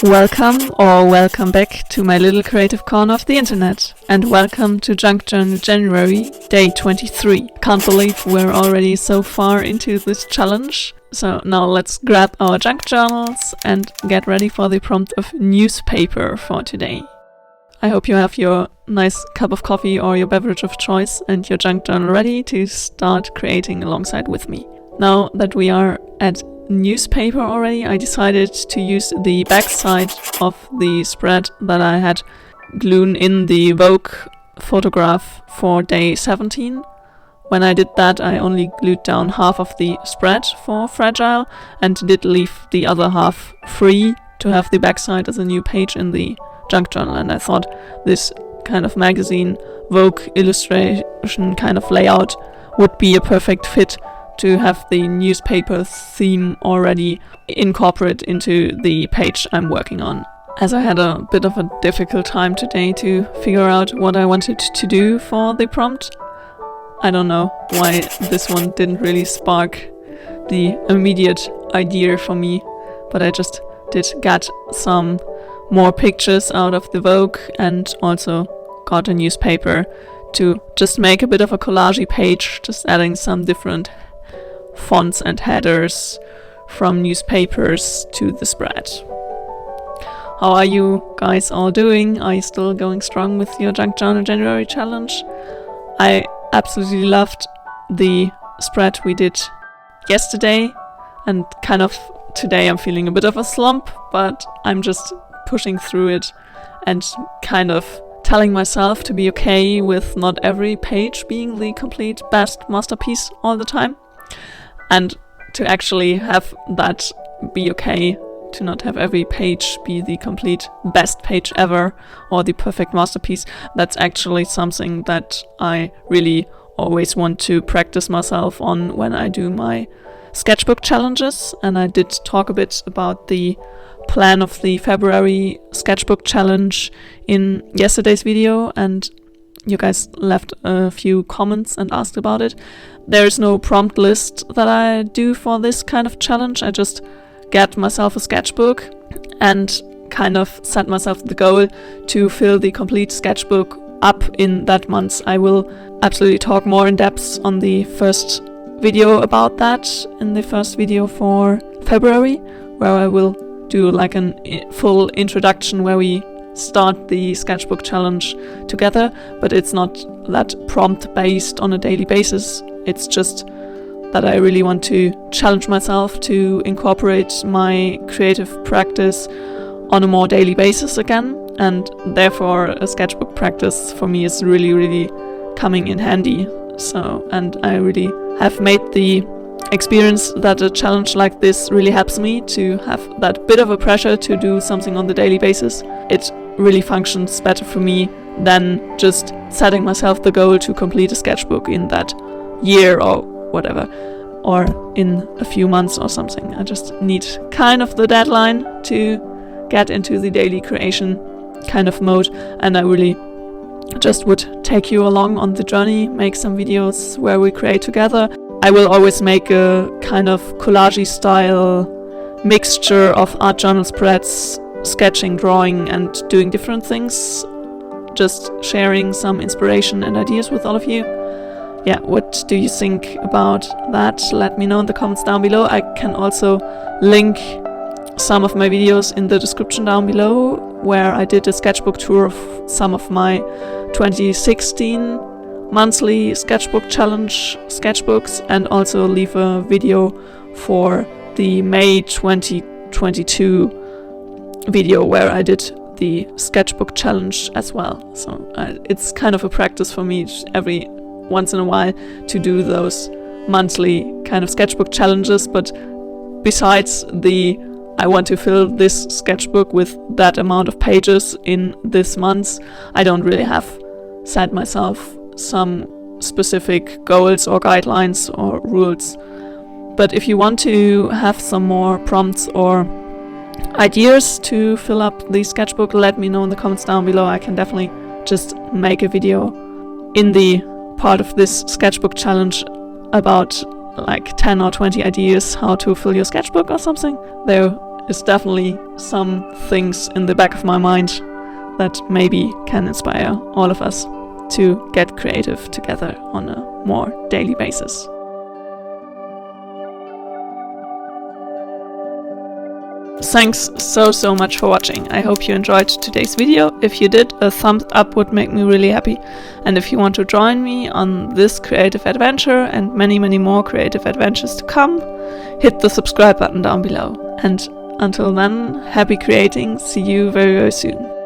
Welcome or welcome back to my little creative corner of the internet, and welcome to Junk Journal January, day 23. Can't believe we're already so far into this challenge. So now let's grab our junk journals and get ready for the prompt of newspaper for today. I hope you have your nice cup of coffee or your beverage of choice and your junk journal ready to start creating alongside with me. Now that we are at newspaper already, I decided to use the backside of the spread that I had glued in the Vogue photograph for day 17. When I did that, I only glued down half of the spread for fragile and did leave the other half free to have the backside as a new page in the junk journal, and I thought this kind of magazine Vogue illustration kind of layout would be a perfect fit to have the newspaper theme already incorporated into the page I'm working on. As I had a bit of a difficult time today to figure out what I wanted to do for the prompt. I don't know why this one didn't really spark the immediate idea for me, but I just did get some more pictures out of the Vogue and also got a newspaper to just make a bit of a collage page, just adding some different fonts and headers from newspapers to the spread. How are you guys all doing? Are you still going strong with your Junk Journal January challenge? I absolutely loved the spread we did yesterday, and kind of today I'm feeling a bit of a slump, but I'm just pushing through it and kind of telling myself to be okay with not every page being the complete best masterpiece all the time. And to actually have that be okay, to not have every page be the complete best page ever or the perfect masterpiece, that's actually something that I really always want to practice myself on when I do my sketchbook challenges. And I did talk a bit about the plan of the February sketchbook challenge in yesterday's video, and you guys left a few comments and asked about it. There is no prompt list that I do for this kind of challenge. I just get myself a sketchbook and kind of set myself the goal to fill the complete sketchbook up in that month. I will absolutely talk more in depth on the first video about that in the first video for February, where I will do like a full introduction where we start the sketchbook challenge together, but it's not that prompt based on a daily basis. It's just that I really want to challenge myself to incorporate my creative practice on a more daily basis again, and therefore a sketchbook practice for me is really coming in handy. So, and I really have made the experience that a challenge like this really helps me to have that bit of a pressure to do something on the daily basis. It really functions better for me than just setting myself the goal to complete a sketchbook in that year or whatever, or in a few months or something. I just need kind of the deadline to get into the daily creation kind of mode, and I really just would take you along on the journey, make some videos where we create together. I will always make a kind of collage style mixture of art journal spreads, sketching, drawing, and doing different things, just sharing some inspiration and ideas with all of you. Yeah, what do you think about that? Let me know in the comments down below. I can also link some of my videos in the description down below, where I did a sketchbook tour of some of my 2016 monthly sketchbook challenge sketchbooks, and also leave a video for the May 2022 video where I did the sketchbook challenge as well. So it's kind of a practice for me every once in a while to do those monthly kind of sketchbook challenges, but besides I want to fill this sketchbook with that amount of pages in this month, I don't really have set myself some specific goals or guidelines or rules. But if you want to have some more prompts or ideas to fill up the sketchbook, let me know in the comments down below. I can definitely just make a video in the part of this sketchbook challenge about like 10 or 20 ideas how to fill your sketchbook or something. There is definitely some things in the back of my mind that maybe can inspire all of us to get creative together on a more daily basis. Thanks so much for watching. I hope you enjoyed today's video. If you did, a thumbs up would make me really happy. And if you want to join me on this creative adventure and many more creative adventures to come, hit the subscribe button down below. And until then, happy creating. See you very soon.